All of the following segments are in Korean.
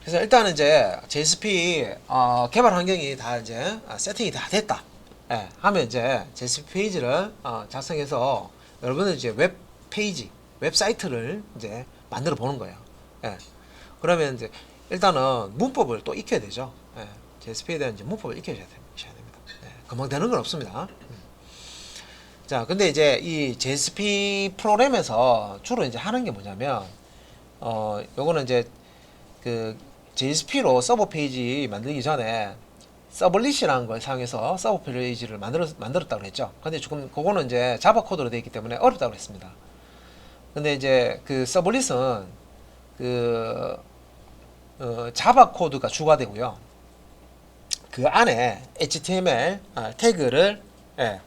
그래서 일단은 이제 JSP 개발 환경이 다 이제 세팅이 다 됐다. 예, 하면 이제 JSP 페이지를 작성해서 여러분들 이제 웹 페이지, 웹사이트를 이제 만들어 보는 거예요. 예. 그러면 이제 일단은 문법을 또 익혀야 되죠. 예. JSP에 대한 이제 문법을 익혀야 됩니다. 예. 금방 되는 건 없습니다. 자, 근데 이제 이 JSP 프로그램에서 주로 이제 하는 게 뭐냐면, 요거는 이제 그 JSP로 서버 페이지 만들기 전에 서블릿이라는 걸 사용해서 서버 페이지를 만들었다고 했죠. 근데 조금 그거는 이제 자바 코드로 되어 있기 때문에 어렵다고 했습니다. 근데 이제 그 서블릿은 그 자바 코드가 주가 되고요. 그 안에 HTML 태그를 예,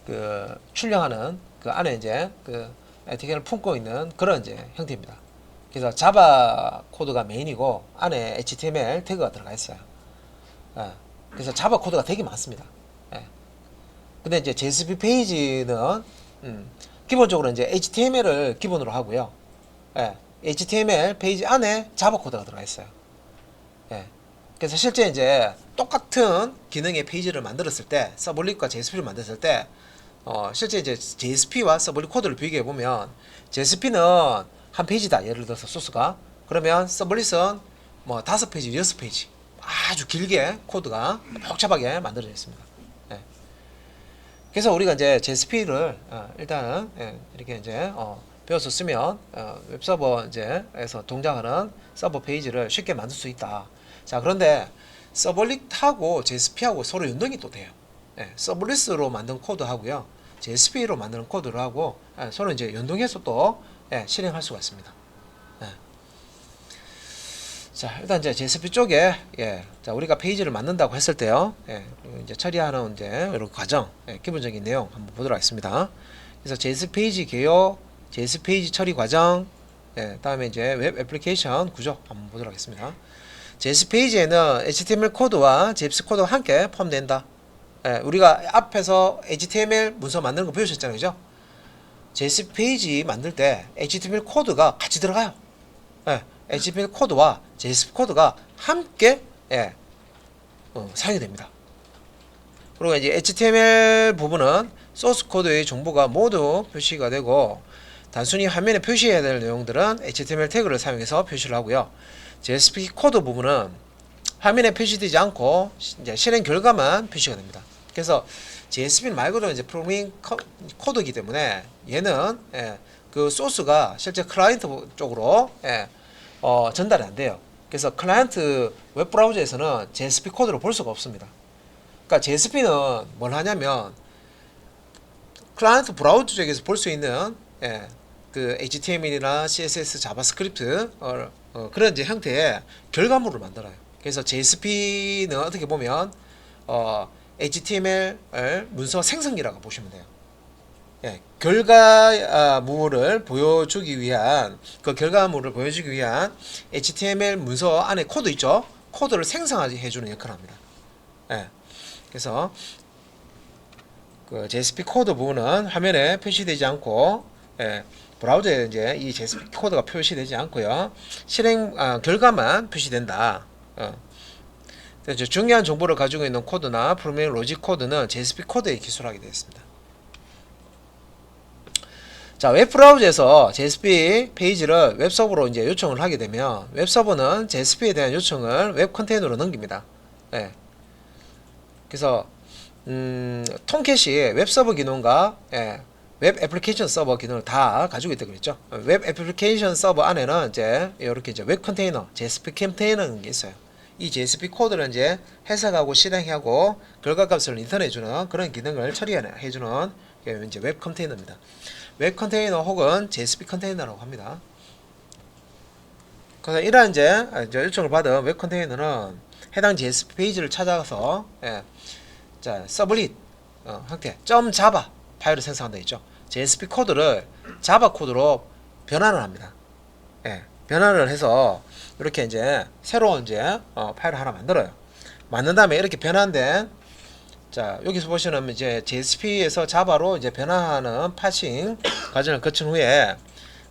그 출력하는 그 안에 이제 그 HTML을 품고 있는 그런 이제 형태입니다. 그래서 자바 코드가 메인이고 안에 HTML 태그가 들어가 있어요. 예, 그래서 자바 코드가 되게 많습니다. 예. 근데 이제 JSP 페이지는 기본적으로 이제 HTML을 기본으로 하고요. 예, HTML 페이지 안에 자바 코드가 들어가 있어요. 예. 그래서 실제 이제 똑같은 기능의 페이지를 만들었을 때, 서블릿과 JSP를 만들었을 때, 실제 이제 JSP와 서블릿 코드를 비교해 보면, JSP는 한 페이지다. 예를 들어서 소스가. 그러면 서블릿은 뭐 5페이지, 6페이지. 아주 길게 코드가 복잡하게 만들어져 있습니다. 예. 그래서 우리가 이제 JSP를 일단은 이렇게 이제 배워서 쓰면 웹서버 이제에서 동작하는 서버 페이지를 쉽게 만들 수 있다. 자, 그런데 서블릿하고 JSP하고 서로 연동이 또 돼요. 예, 서블릿으로 만든 코드하고요, JSP로 만드는 코드를 하고 서로 이제 연동해서 또 실행할 수가 있습니다. 예. 자, 일단 이제 JSP 쪽에 자, 우리가 페이지를 만든다고 했을 때요, 이제 처리하는 이제 이런 과정, 기본적인 내용 한번 보도록 하겠습니다. 그래서 JS 페이지 개요, JS 페이지 처리 과정, 다음에 이제 웹 애플리케이션 구조 한번 보도록 하겠습니다. JS 페이지에는 HTML 코드와 JS 코드가 함께 포함된다. 우리가 앞에서 HTML 문서 만드는 거 배우셨잖아요, 그죠? JS 페이지 만들 때 HTML 코드가 같이 들어가요. HTML 코드와 JS 코드가 함께 사용이 됩니다. 그리고 이제 HTML 부분은 소스 코드의 정보가 모두 표시가 되고, 단순히 화면에 표시해야 될 내용들은 HTML 태그를 사용해서 표시를 하고요. JSP 코드 부분은 화면에 표시되지 않고 이제 실행 결과만 표시가 됩니다. 그래서 JSP는 말 그대로 이제 프로그래밍 코드이기 때문에 얘는 그 소스가 실제 클라이언트 쪽으로 전달이 안 돼요. 그래서 클라이언트 웹브라우저에서는 JSP 코드를 볼 수가 없습니다. 그러니까 JSP는 뭘 하냐면 클라이언트 브라우저 쪽에서 볼 수 있는 그 HTML이나 CSS, 자바스크립트 그런 이제 형태의 결과물을 만들어요. 그래서 JSP는 어떻게 보면 HTML 문서 생성기라고 보시면 돼요. 결과물을 보여주기 위한 HTML 문서 안에 코드 있죠. 코드를 생성하게 해주는 역할을 합니다. 그래서 그 JSP 코드 부분은 화면에 표시되지 않고 브라우저에 이제 이 JSP 코드가 표시되지 않고요, 실행 결과만 표시된다. 중요한 정보를 가지고 있는 코드나 프로그래밍 로직 코드는 JSP 코드에 기술하게 되어 있습니다. 자, 웹브라우저에서 JSP 페이지를 웹서버로 이제 요청을 하게 되면 웹서버는 JSP에 대한 요청을 웹 컨테이너로 넘깁니다. 그래서 톰캣이 웹서버 기능과 웹 애플리케이션 서버 기능을 다 가지고 있다고 그랬죠. 웹 애플리케이션 서버 안에는 이제 이렇게 이제 웹 컨테이너, JSP 컨테이너라는 게 있어요. 이 JSP 코드를 이제 해석하고 실행하고 결과값을 리턴해주는 그런 기능을 처리해주는 게 이제 웹 컨테이너입니다. 웹 컨테이너 혹은 JSP 컨테이너라고 합니다. 그래서 이러한 이제 요청을 받은 웹 컨테이너는 해당 JSP 페이지를 찾아가서 자, 서블릿 형태 .java 파일을 생성한다 했죠. JSP 코드를 자바 코드로 변환을 합니다. 변환을 해서 이렇게 이제 새로운 이제 파일을 하나 만들어요. 만든 다음에 이렇게 변환된, 자, 여기서 보시면 이제 JSP에서 자바로 이제 변환하는 파싱 과정을 거친 후에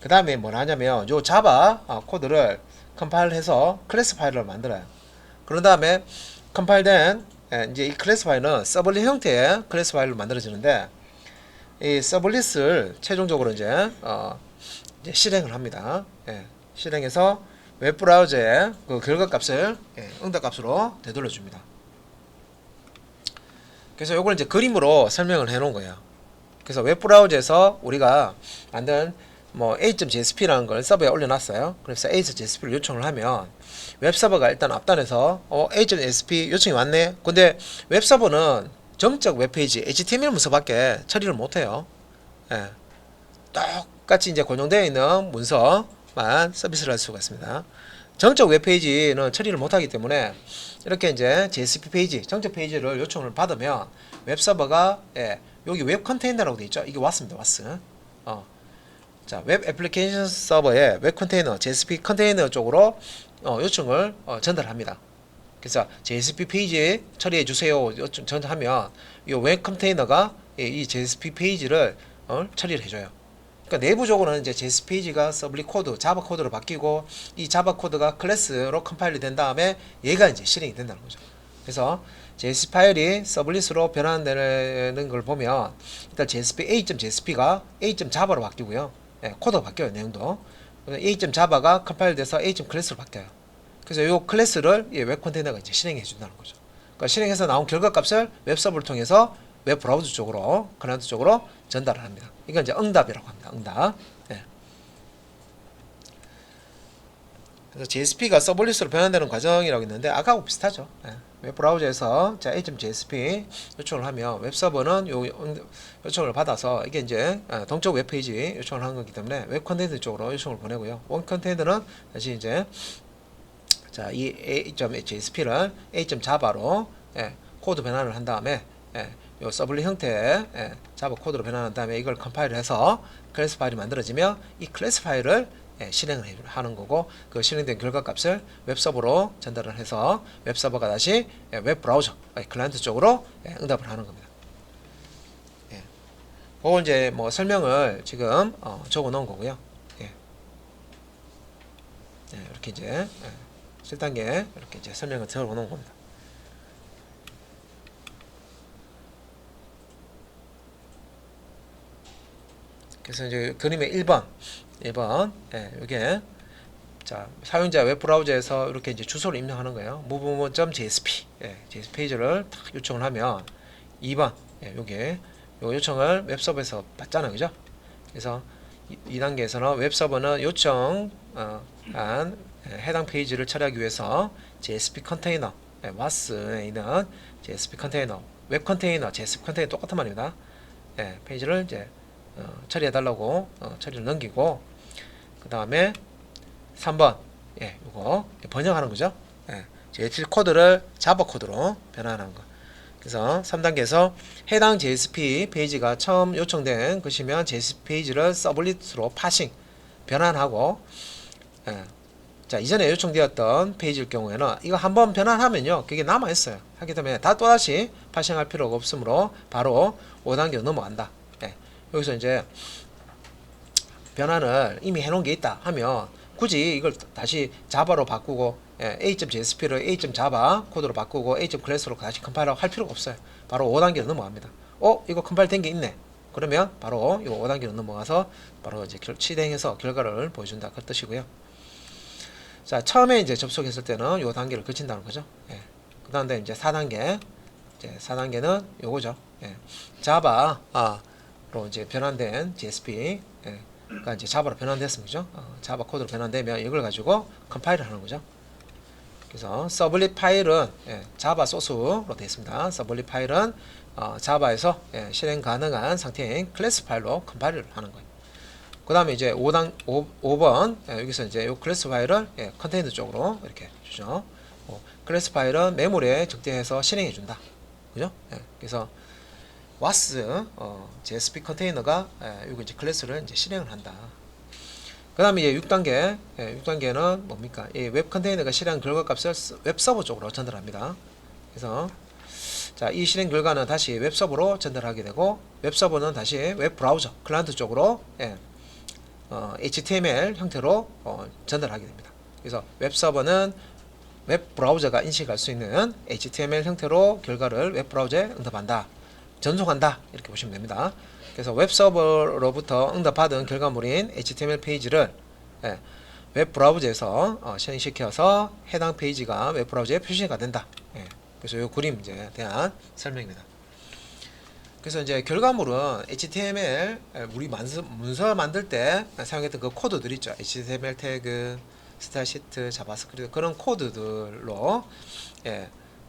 그 다음에 뭘 하냐면 요 자바 코드를 컴파일해서 클래스 파일을 만들어요. 그런 다음에 컴파일된 이제 이 클래스 파일은 서블릿 형태의 클래스 파일로 만들어지는데 이 서블릿을 최종적으로 이제 실행을 합니다. 실행해서 웹브라우저에 그 결과값을 응답값으로 되돌려줍니다. 그래서 이걸 이제 그림으로 설명을 해 놓은 거예요. 그래서 웹브라우저에서 우리가 만든 뭐 a.jsp라는 걸 서버에 올려놨어요. 그래서 a.jsp를 요청을 하면 웹서버가 일단 앞단에서 a.jsp 요청이 왔네. 근데 웹서버는 정적 웹페이지 HTML 문서밖에 처리를 못해요. 똑같이 이제 고정되어 있는 문서만 서비스를 할 수가 있습니다. 정적 웹페이지는 처리를 못하기 때문에 이렇게 이제 JSP 페이지, 정적 페이지를 요청을 받으면 웹서버가 여기 웹 컨테이너라고 되어 있죠. 이게 왔습니다. 왔어. 자, 웹 애플리케이션 서버에 웹 컨테이너, JSP 컨테이너 쪽으로 요청을 전달합니다. 그래서 JSP 페이지 처리해 주세요. 요청 전달하면 이 웹 컨테이너가 이 JSP 페이지를 처리를 해줘요. 그러니까 내부적으로는 이제 JSP 페이지가 서블릿 코드, 자바 코드로 바뀌고 이 자바 코드가 클래스로 컴파일이 된 다음에 얘가 이제 실행이 된다는 거죠. 그래서 JSP 파일이 서블릿으로 변환되는 걸 보면 일단 JSP a.jsp가 a.java로 바뀌고요. 코드가 바뀌어요. 내용도. a.java가 컴파일돼서 a.class로 바뀌어요. 그래서 이 클래스를 웹 컨테이너가 이제 실행해 준다는 거죠. 그러니까 실행해서 나온 결과값을 웹 서버를 통해서 웹 브라우저 쪽으로, 클라이언트 쪽으로 전달을 합니다. 이건 이제 응답이라고 합니다. 응답. 그래서 JSP가 서블릿으로 변환되는 과정이라고 했는데 아까하고 비슷하죠. 웹 브라우저에서 자 a.jsp 요청을 하면 웹 서버는 요 요청을 받아서 이게 이제 동적 웹 페이지 요청을 하는 거기 때문에 웹 컨테이너 쪽으로 요청을 보내고요. 원 컨테이너는 다시 이제 자 이 a.jsp를 a.java로 코드 변환을 한 다음에 요 서블릿 형태의 자바 코드로 변환한 다음에 이걸 컴파일을 해서 클래스 파일이 만들어지면 이 클래스 파일을 실행을 하는 거고 그 실행된 결과값을 웹서버로 전달을 해서 웹서버가 다시 웹 브라우저 클라이언트 쪽으로 응답을 하는 겁니다. 그걸 이제 뭐 설명을 지금 적어 놓은 거고요. 이렇게 이제 7단계 이렇게 이제 설명을 적어 놓은 겁니다. 그래서 이제 그림의 1번 이게 자 사용자 웹 브라우저에서 이렇게 이제 주소를 입력하는 거예요. move.jsp JSP 페이지를 딱 요청을 하면 2번 요게 요 요청을 웹 서버에서 받잖아요, 그죠? 그래서 2단계에서는 웹 서버는 요청한 해당 페이지를 처리하기 위해서 JSP 컨테이너 was에 있는 JSP 컨테이너 웹 컨테이너 JSP 컨테이너 똑같은 말입니다. 페이지를 이제 처리해 달라고 처리를 넘기고 그 다음에 3번 이거 번역하는 거죠. JSP 코드를 자바 코드로 변환하는 거. 그래서 3단계에서 해당 JSP 페이지가 처음 요청된 것이면 JSP 페이지를 서블릿으로 파싱 변환하고 자 이전에 요청되었던 페이지일 경우에는 이거 한번 변환하면요 그게 남아있어요. 하기 때문에 다 또다시 파싱할 필요가 없으므로 바로 5단계로 넘어간다. 여기서 이제 변환을 이미 해놓은 게 있다 하면 굳이 이걸 다시 자바로 바꾸고 a.jsp를 a.java 코드로 바꾸고 a.class로 다시 컴파일하고 할 필요가 없어요. 바로 5단계로 넘어갑니다. 이거 컴파일 된 게 있네. 그러면 바로 이 5단계로 넘어가서 바로 이제 실행해서 결과를 보여준다 그 뜻이고요. 자 처음에 이제 접속했을 때는 이 단계를 거친다는 거죠. 그 다음에 이제 4단계 이제 4단계는 요거죠. 자바 로 이제 변환된 JSP가 이제 자바로 변환됐습니다. 자바 코드로 변환되면 이걸 가지고 컴파일을 하는 거죠. 그래서 서블릿 파일은 자바 소스로 되어 있습니다. 서블릿 파일은 자바에서 실행 가능한 상태인 클래스 파일로 컴파일을 하는 거예요. 그 다음에 이제 5번 여기서 이제 이 클래스 파일을 컨테이너 쪽으로 이렇게 주죠. 클래스 파일은 메모리에 적대해서 실행해 준다. 그죠? 그래서 was JSP 컨테이너가 이거 이제 클래스를 이제 실행을 한다. 그 다음에 이제 6단계 6단계는 뭡니까? 이 웹 컨테이너가 실행 결과값을 웹 서버 쪽으로 전달합니다. 그래서 자, 이 실행 결과는 다시 웹 서버로 전달하게 되고 웹 서버는 다시 웹 브라우저 클라이언트 쪽으로 HTML 형태로 전달하게 됩니다. 그래서 웹 서버는 웹 브라우저가 인식할 수 있는 HTML 형태로 결과를 웹 브라우저에 응답한다, 전송한다, 이렇게 보시면 됩니다. 그래서 웹 서버로부터 응답받은 결과물인 HTML 페이지를 웹 브라우저에서 실행시켜서 해당 페이지가 웹 브라우저에 표시가 된다. 그래서 이 그림에 대한 설명입니다. 그래서 이제 결과물은 HTML 우리 문서 만들 때 사용했던 그 코드들 있죠. HTML 태그, 스타일 시트, 자바스크립트 그런 코드들로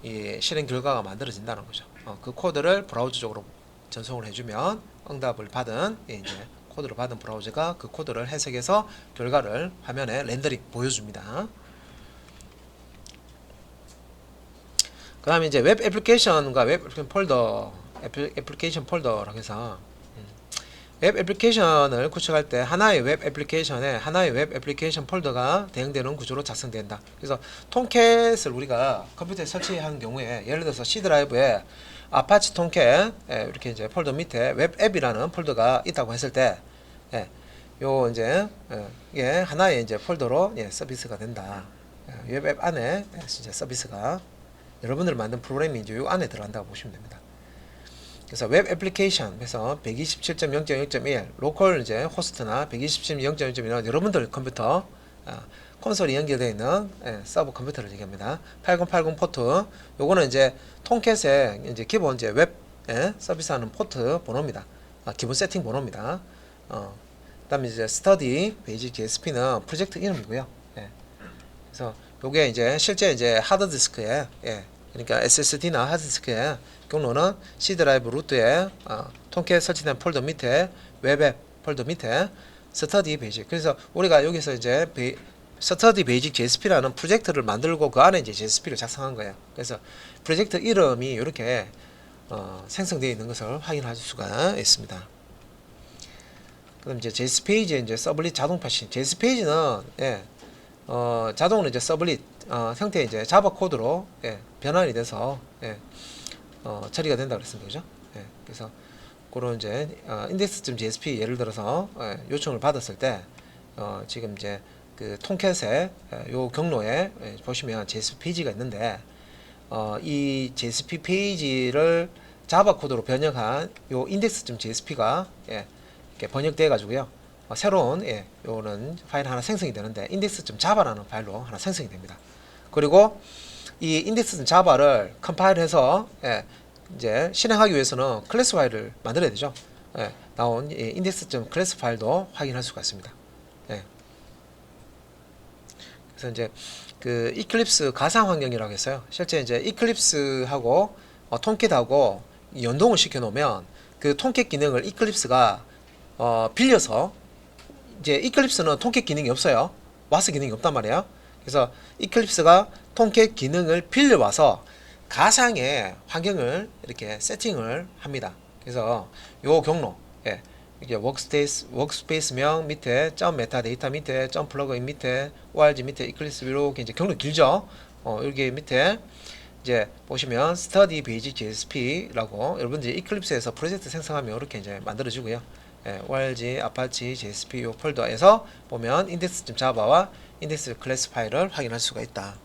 이 실행 결과가 만들어진다는 거죠. 그 코드를 브라우저 쪽으로 전송을 해주면 응답을 받은 이제 코드를 받은 브라우저가 그 코드를 해석해서 결과를 화면에 렌더링 보여줍니다. 그 다음에 이제 웹 애플리케이션과 웹 애플리케이션 폴더라고 해서 웹 애플리케이션을 구축할 때 하나의 웹 애플리케이션에 하나의 웹 애플리케이션 폴더가 대응되는 구조로 작성된다. 그래서 톰캣을 우리가 컴퓨터에 설치한 경우에 예를 들어서 C 드라이브에 아파치 톰캣 이렇게 이제 폴더 밑에 웹 앱이라는 폴더가 있다고 했을 때 요 이제 이게 하나의 이제 폴더로 서비스가 된다. 웹 앱 안에 진짜 서비스가 여러분들 만든 프로그램이 이제 요 안에 들어간다고 보시면 됩니다. 그래서 웹 애플리케이션 그래서 127.0.0.1 로컬 이제 호스트나 127.0.0.1은 여러분들 컴퓨터 콘솔이 연결되어 있는 서버 컴퓨터를 얘기합니다. 8080 포트 요거는 이제 톰캣의 이제 기본 이제 웹 서비스하는 포트 번호입니다. 기본 세팅 번호입니다. 그다음에 이제 스터디 베이직 JSP는 프로젝트 이름이고요. 그래서 요게 이제 실제 이제 하드디스크에 그러니까 SSD나 하드디스크에 경로는 C 드라이브 루트에 톰캣 설치된 폴더 밑에 웹앱 폴더 밑에 스터디 베이직 그래서 우리가 여기서 이제 스터디 베이직 JSP라는 프로젝트를 만들고 그 안에 이제 JSP를 작성한 거예요. 그래서 프로젝트 이름이 이렇게 생성되어 있는 것을 확인할 수가 있습니다. 그럼 이제 JS페이지의 이제 서블릿 자동 패싱 JS페이지는 자동으로 이제 서블릿 형태의 이제 자바 코드로 변환이 돼서 처리가 된다 그랬습니다. 그죠? 그래서 그런 이제 index.jsp 예를 들어서 요청을 받았을 때 지금 이제 그 톰캣의 요 경로에 보시면 JSP 페이지가 있는데 이 JSP 페이지를 자바 코드로 번역한 요 index.jsp가 이렇게 번역돼 가지고요. 새로운 요는 파일 하나 생성이 되는데 index.java라는 파일로 하나 생성이 됩니다. 그리고 이 index.java를 컴파일해서 이제 실행하기 위해서는 클래스 파일을 만들어야 되죠. 나온 index.class 파일도 확인할 수가 있습니다. 그래서 이제 그 이클립스 가상 환경이라고 했어요. 실제 이제 이클립스하고 톰캣하고 연동을 시켜 놓으면 그 톰캣 기능을 이클립스가 빌려서 이제 이클립스는 톰캣 기능이 없어요. 와스 기능이 없단 말이에요. 그래서 이클립스가 톰캣 기능을 빌려와서 가상의 환경을 이렇게 세팅을 합니다. 그래서 요 경로 이게 워크스페이스명 밑에 점 메타데이터 밑에 점 플러그인 밑에 org 밑에 이클립스 이렇게 이제 경로 길죠. 여기 밑에 이제 보시면 study basic JSP라고 여러분들이 이클립스에서 프로젝트 생성하면 이렇게 이제 만들어지고요. org 아파치 JSP 요 폴더에서 보면 index.java와 index 클래스 파일을 확인할 수가 있다.